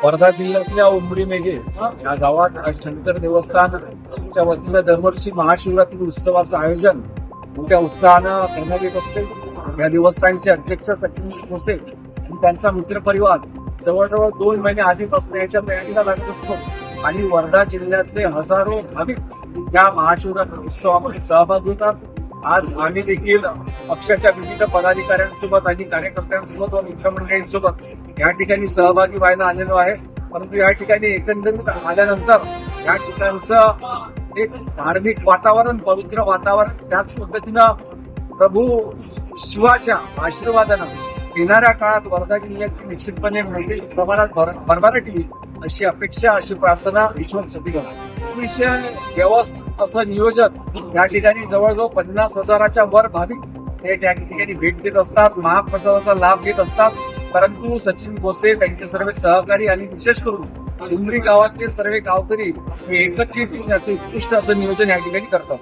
वर्धा जिल्ह्यातल्या उमरी मेघे या गावात शंकर देवस्थानच्या वतीनं दरवर्षी महाशिवरात्री उत्सवाचं आयोजन मोठ्या उत्साहानं करण्यात येत असते. या देवस्थानचे अध्यक्ष सचिन भोसे आणि त्यांचा मित्रपरिवार जवळजवळ 2 महिने आधीपासून याच्या तयारीला लागत असतो आणि वर्धा जिल्ह्यातले हजारो भाविक या महाशिवरात्री उत्सवामध्ये सहभागी होतात. आज आम्ही देखील पक्षाच्या विविध पदाधिकाऱ्यांसोबत आणि कार्यकर्त्यांसोबत व मित्रमंडळींसोबत या ठिकाणी सहभागी व्हायला आलेलो आहे. परंतु या ठिकाणी एकंदरीत आल्यानंतर या ठिकाणचं एक धार्मिक वातावरण, पवित्र वातावरण, त्याच पद्धतीनं प्रभू शिवाच्या आशीर्वादानं येणाऱ्या काळात वर्धा जिल्ह्याची निश्चितपणे मोठ्या प्रमाणात भरभराट येईल अशी अपेक्षा, अशी प्रार्थना ईश्वर सती करतो. विषय व्यवस्थित असं नियोजन या ठिकाणी जवळजवळ 50,000च्या वर भाविक त्या ठिकाणी भेट देत असतात, महाप्रसादाचा लाभ घेत असतात. परंतु सचिन भोसे, त्यांचे सर्व सहकारी आणि विशेष करून उमरी गावातले सर्व गावकरी एकत्रित येऊन याचं उत्कृष्ट असं नियोजन या ठिकाणी करतात.